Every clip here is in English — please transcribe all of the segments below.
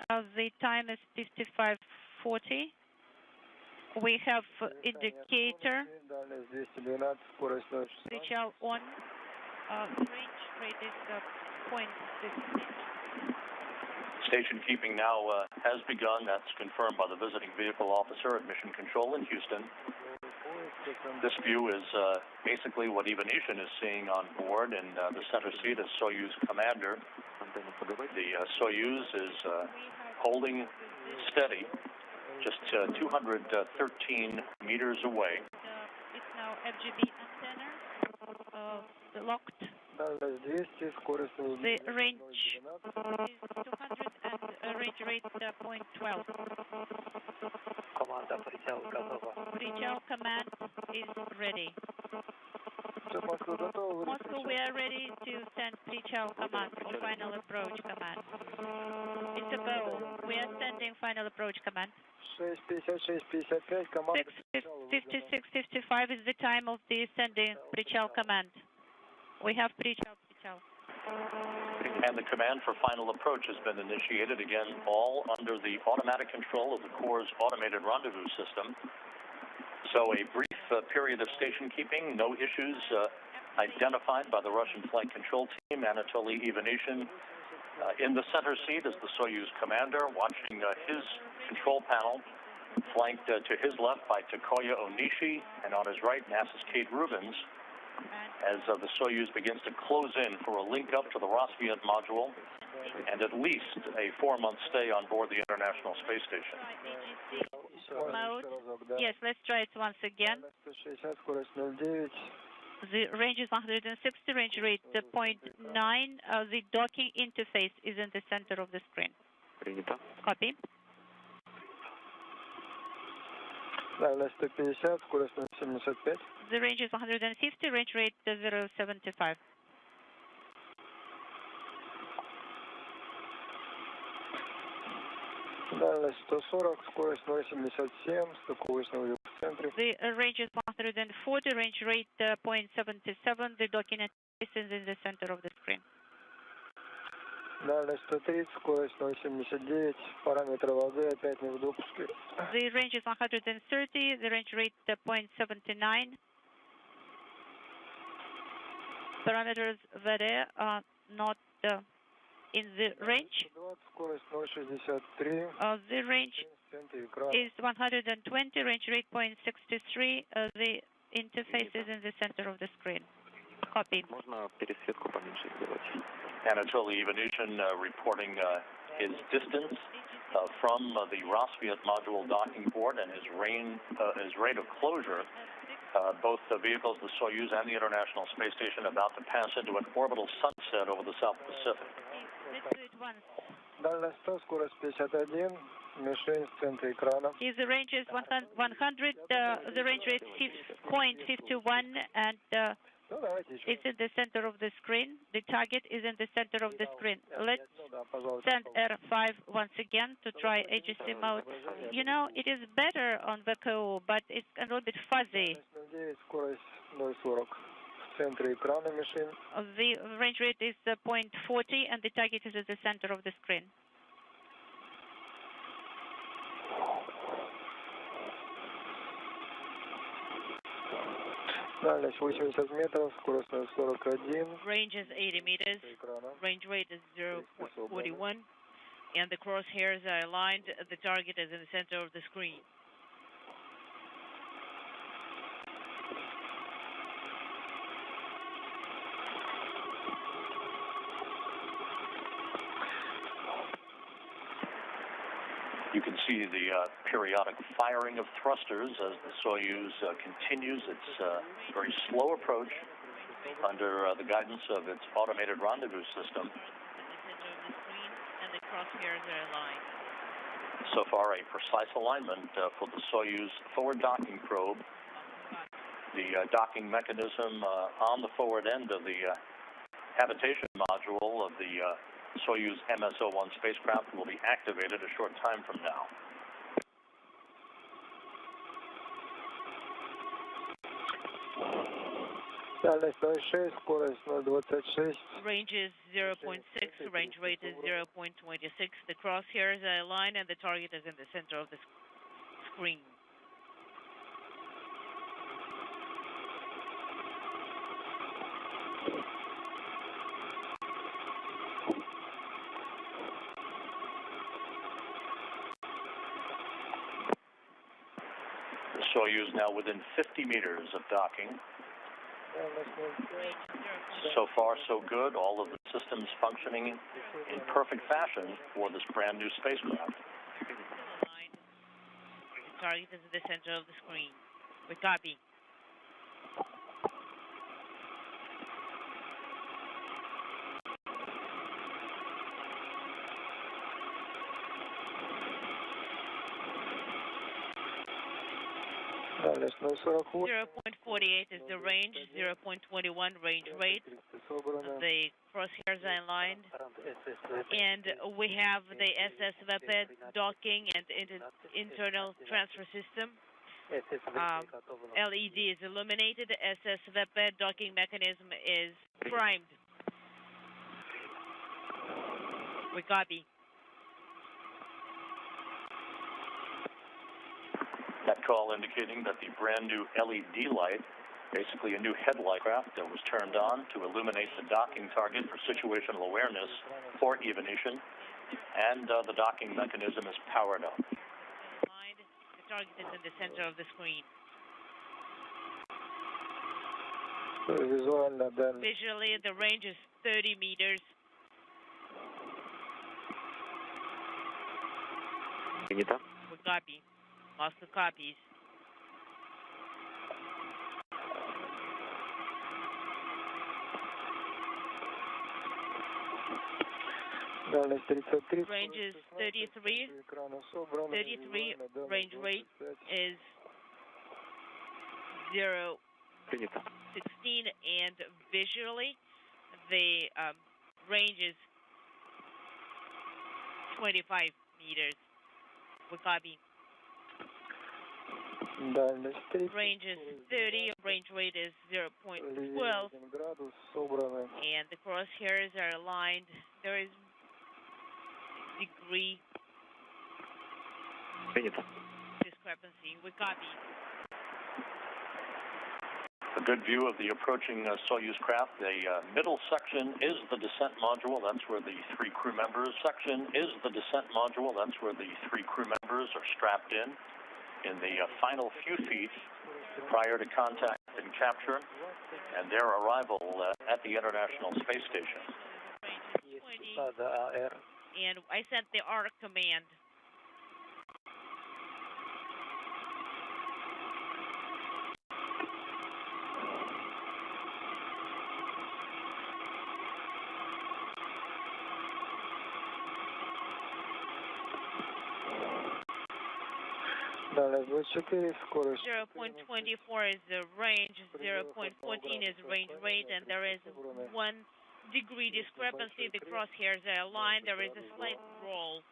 The time is 55:40. We have indicator. Причал on. Range rate is 0.6. Station keeping now has begun. That's confirmed by the visiting vehicle officer at Mission Control in Houston. This view is basically what Ivanishyn is seeing on board, and the center seat is Soyuz commander. The Soyuz is holding steady, just 213 meters away. It's now FGB antenna locked. The range is 200 and range rate 0.12. Причал command is ready. Moscow, we are ready to send Причал command for final approach command. It's a go. We are sending final approach command. 6:56:55 is the time of the sending Причал command. We have Причал. And the command for final approach has been initiated, again, all under the automatic control of the Corps' automated rendezvous system. So a brief period of station keeping, no issues identified by the Russian flight control team. Anatoly Ivanishyn in the center seat is the Soyuz commander, watching his control panel, flanked to his left by Takoya Onishi, and on his right, NASA's Kate Rubins, as the Soyuz begins to close in for a link up to the Rassvet module and at least a 4-month stay on board the International Space Station. Mode. Yes, let's try it once again. The range is 160, range rate 0.9. The docking interface is in the center of the screen. Copy. The range is 150, range rate 0.75. The range is 140, range rate 0.77. The docking interface is in the center of the screen. The range is 130, the range rate 0.79. Parameters there are not in the range. The range is 120, range rate 0.63. The interface is in the center of the screen. Copy. Anatoly Ivanishyn reporting his distance from the Rassvet module docking port and his rate of closure. Both the vehicles, the Soyuz and the International Space Station, about to pass into an orbital sunset over the South Pacific. Let's do it once. The range is 100, the range rate is 0.51, and it's in the center of the screen. The target is in the center of the screen. Let's send R5 once again to try AGC mode. You know, it is better on VKO, but it's a little bit fuzzy. The range rate is 0.40, and the target is at the center of the screen. Range is 80 meters. Range rate is 0.41. And the crosshairs are aligned. The target is in the center of the screen. You can see the periodic firing of thrusters as the Soyuz continues its very slow approach under the guidance of its automated rendezvous system. And the crosshairs are aligned. So far, a precise alignment for the Soyuz forward docking probe. The docking mechanism on the forward end of the habitation module of the Soyuz MS-01 spacecraft will be activated a short time from now. Дальность 0,6, скорость 0,26. Range is 0.6, range rate is 0.26. The crosshairs are aligned and the target is in the center of the screen. The Soyuz now within 50 meters of docking. So far, so good. All of the systems functioning in perfect fashion for this brand new spacecraft. The target is in the center of the screen. We copy. Дальность 0,48. 0.48 is the range, 0.21 range rate. The crosshairs are aligned. And we have the SS Vapid docking and internal transfer system. LED is illuminated. SS Vapid docking mechanism is primed. We copy. That call indicating that the brand new LED light, basically a new headlight craft that was turned on to illuminate the docking target for situational awareness for evolution, and the docking mechanism is powered up. The target is in the center of the screen. Визуально дальность. Visually, the range is 30 meters. We copy. Moscow copies. Дальность 33. Range is 33. 33 range rate is 0.16, and visually the range is 25 meters. We copy. Дальность 30. Range is 30, range rate is 0.12, градус, собраны. and the crosshairs are aligned. There is degree discrepancy. We copy. A good view of the approaching Soyuz craft. The middle section is the descent module. That's where the 3 crew members. Section is the descent module. That's where the 3 crew members are strapped in the final few feet prior to contact and capture and their arrival at the International Space Station. And I sent the ARC command. Дальность 24, скорость. 0.24 is the range, 0.14 is range rate, and there is 1 degree discrepancy. The crosshairs are aligned. There is a slight roll.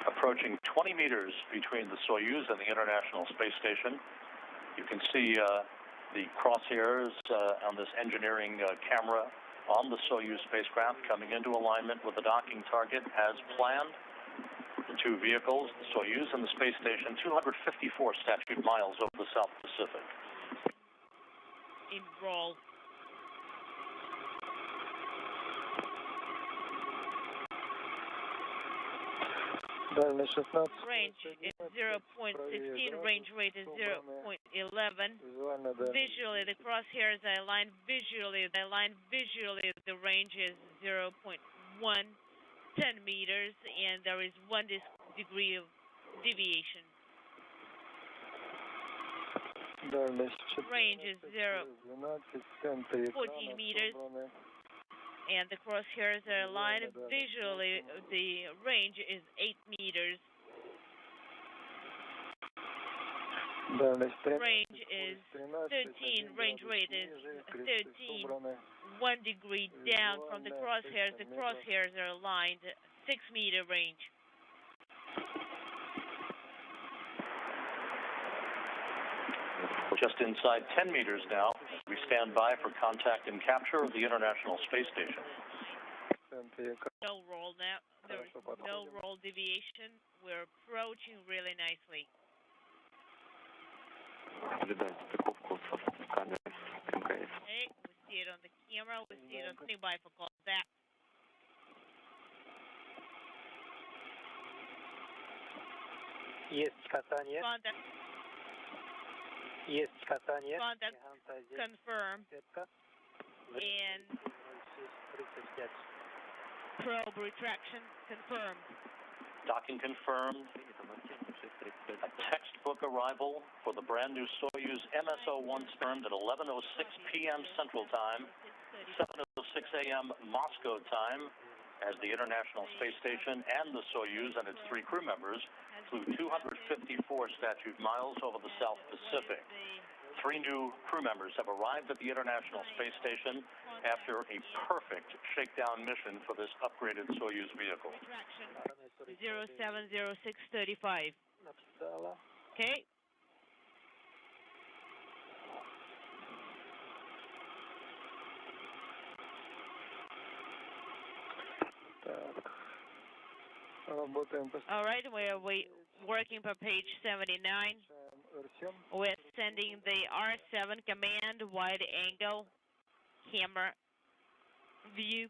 Approaching 20 meters between the Soyuz and the International Space Station. You can see the crosshairs on this engineering camera on the Soyuz spacecraft coming into alignment with the docking target as planned. The 2 vehicles, the Soyuz and the space station, 254 statute miles over the South Pacific. In roll. Дальность 16. Range is 0.16, range rate is 0.11. Visually, the crosshairs are aligned. Visually, the range is 0.1, 10 meters, and there is 1 degree of deviation. Range is 14 meters, and the crosshairs are aligned. Visually, the range is 8 meters. Range is 13, range rate is 13. 1 degree down from the crosshairs. The crosshairs are aligned. 6-meter range. Just inside 10 meters now, we stand by for contact and capture of the International Space Station. No roll now. There's no roll deviation. We're approaching really nicely. Okay, we see it on the camera. We see it on standing by for call back. Есть катание. Contact. Есть катание. Contact confirmed. And probe retraction confirmed. Docking confirmed. A textbook arrival for the brand new Soyuz MSO-1 confirmed at 11:06 p.m. Central Time, 7:06 a.m. Moscow time, as the International Space Station and the Soyuz and its 3 crew members flew 254 statute miles over the South Pacific. 3 new crew members have arrived at the International Space Station after a perfect shakedown mission for this upgraded Soyuz vehicle. 070635. Okay. All right, we are working for page 79. We're sending the R7 command wide angle camera view.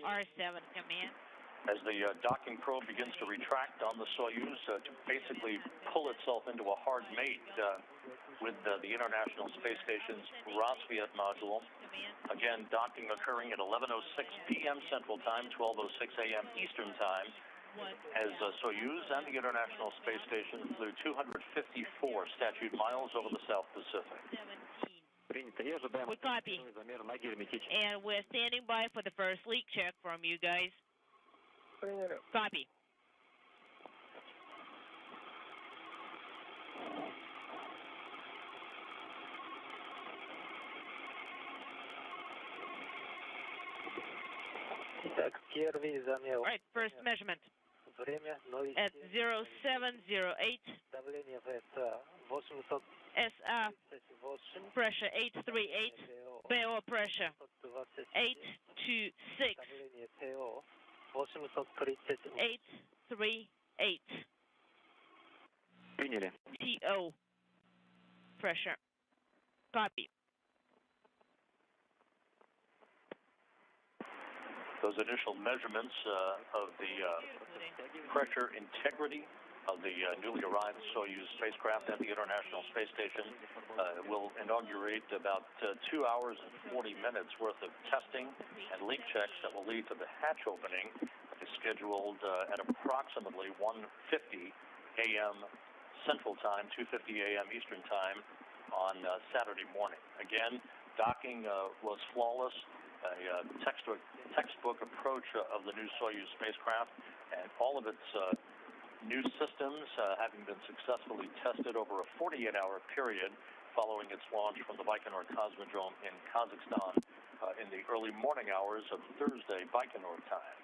R7 command. As the docking probe begins to retract on the Soyuz to basically pull itself into a hard mate with the International Space Station's Rassvet module. Again, docking occurring at 11:06 p.m. Central Time, 12:06 a.m. Eastern Time, as Soyuz and the International Space Station flew 254 statute miles over the South Pacific. We copy. And we're standing by for the first leak check from you guys. Copy. All right, first measurement. At 0708. SA pressure 838. BO pressure 826. 838. TO pressure. Copy. Those initial measurements of the pressure integrity of the newly arrived Soyuz spacecraft at the International Space Station will inaugurate about 2 hours and 40 minutes worth of testing and leak checks that will lead to the hatch opening, which is scheduled at approximately 1:50 a.m. Central Time, 2:50 a.m. Eastern Time on Saturday morning. Again, docking was flawless. A textbook approach of the new Soyuz spacecraft, and all of its new systems having been successfully tested over a 48-hour period following its launch from the Baikonur Cosmodrome in Kazakhstan in the early morning hours of Thursday Baikonur time.